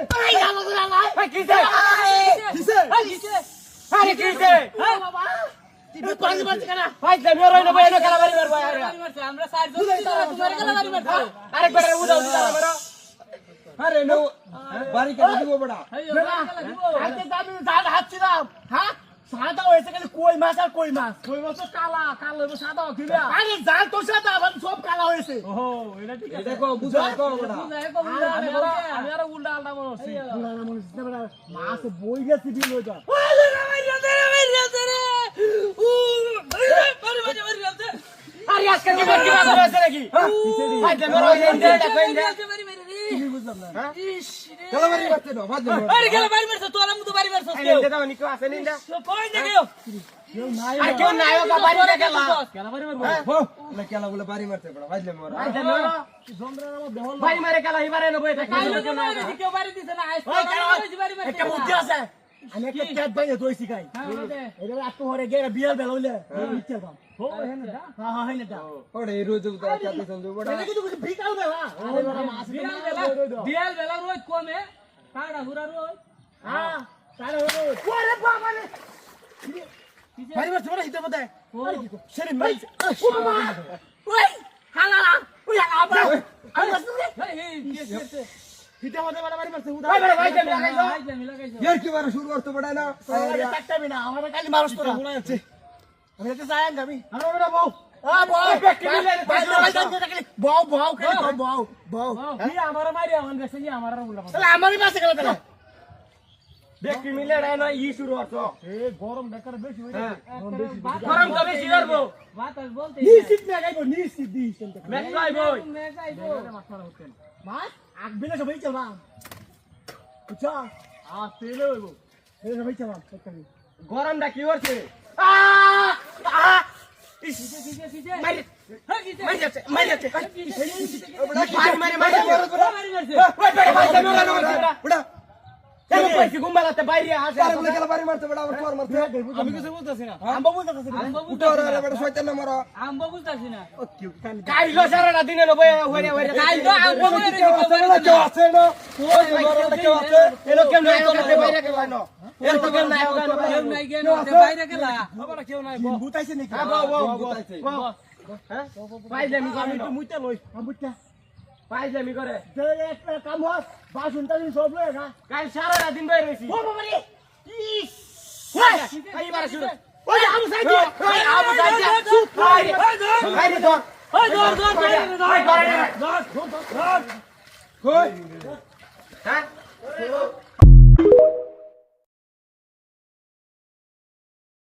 কিসে এই আলো করে আলো ভাই কিসে কিসে আরে কিসে হ্যাঁ বাবা তুই পানি মারছিস কেন ভাই তুমি রই না ভাই এনে খেলা বাড়ি মারবো আরে আমরা সাইড জোন তোমার গলা বাড়ি মারছো আরেক বার উদাও দিলা মারো আরে নো বাড়ি কেটে দিব বড়া আজকে আমি জাল হাঁটছিলাম হ্যাঁ সাদা হয়েছে খালি কই মাছ আর কই মাছ তো কালা কালো এবং সাদা কিলা আরে জাল তো সাদা আবার সব কালা হয়েছে ওহো এটা ঠিক আছে দেখো বুঝাই কো বড়া আমি আর উল্টা আলটা মনে হচ্ছে মাছ বই গেছে দিল ওইটা আরে আজকে কি বাকি বাকি হয়েছে নাকি ভাই তুমি রই না এটা কইন দে তুমি বুঝলাম না খেলা বাড়ি করতে দাও বাদ দাও আরে গেল বাড়ি মারছ তোরা মু তো বাড়ি মারছ আরে এটা দাও নিকো আছে নিন্দা কই না কেউ আর কেউ নায়ক বাড়ি না খেলা খেলা বাড়ি মারবো হো না খেলা বলে বাড়ি মারতে বড়া বাদ দে মোরা ভাই মারে খেলা এবারে নেবো এটা কাইলো তো না কেউ বাড়ি দিছে না আইস বাড়ি মারছে একটা বুদ্ধি আছে আমি একটা ক্যাট বাইরে দইছি কাই এটা আত্ম হরে গেরা বিয়ার বেলা হইলে ইচ্ছা দাও ও হেন দা হ্যাঁ হ্যাঁ হেন দা ওরে এই রোজ উদা চাতে চল দে বড়া এটা কিন্তু ভিকাও দেলা আরে বড় মাছ বিয়াল বেলা রোজ কমে কাড়া হুরা রোজ হ্যাঁ কাড়া রোজ ওরে বাবা রে বাড়ি মারতে বড়া হিতে বদে সেরে মাই ও বাবা ওই হালালা ওই আবা আমি আসলে এই হিতে বদে বড়া বাড়ি মারতে উদা ভাই ভাই তুমি লাগাইছো ইয়ার কি বারে শুরু করতে বড়া না আরে টাকটাবি না আমার খালি মারছ তোরা বড়া আছে আমি তো যাই আমি আরে বড়া বউ বউ বউ খালি বউ বউ কি আমার মারি আমার কাছে কি আমার উল্টা তাহলে আমারই মাসে গেল তাহলে দেখি মিলে রে না ই শুরু হতো এ গরম বেকার বেশি হয়ে হ্যাঁ। গরম গরম তো বেশি করবো বাতাস বলতে নিশ্চিত না গাইবো নিশ্চিত দিস মেকাই বই মাছ আগ বিলে সবাই চলা বুঝছো তেলে হইব এই সবাই চলা একটা গরমটা কি হচ্ছে মারি মারি যাচ্ছে মারি যাচ্ছে মারি মারি বড়া কেন কইছি ঘুমালাতে বাইরে আসে আরে বলে খেলা বাড়ি মারতে বড়া আমার তোর মারতে আমি কিছু বুঝতাছি না আম্বা বুঝতাছি না উঠো রে বড়া শয়তান না মারো আম্বা বুঝতাছি না কাইলো সারা দিনে নবে হইরে হইরে কাইলো আম্বা কেউ আছে না ওই বড় কেউ আছে এলো কেন নাই ওখানে বাইরে কেন আনো এর তো কেন নাই ওখানে কেউ নাই কেন বাইরে গেলা খবর কেউ নাই বুতাইছে নাকি হ্যাঁ পাইজামি করে আমি তো মুইতে লই আমুটা পাইজামি করে যে একটা কাম হয় বাসন টাসন সব লয় না কাল সারা দিন বাইরে রইছি ও বাবা রে ইস এইবার শুরু ওই আবু সাইদি ওই আবু সাইদি বাইরে বাইরে ধর ওই দর দর ধর কই হ্যাঁ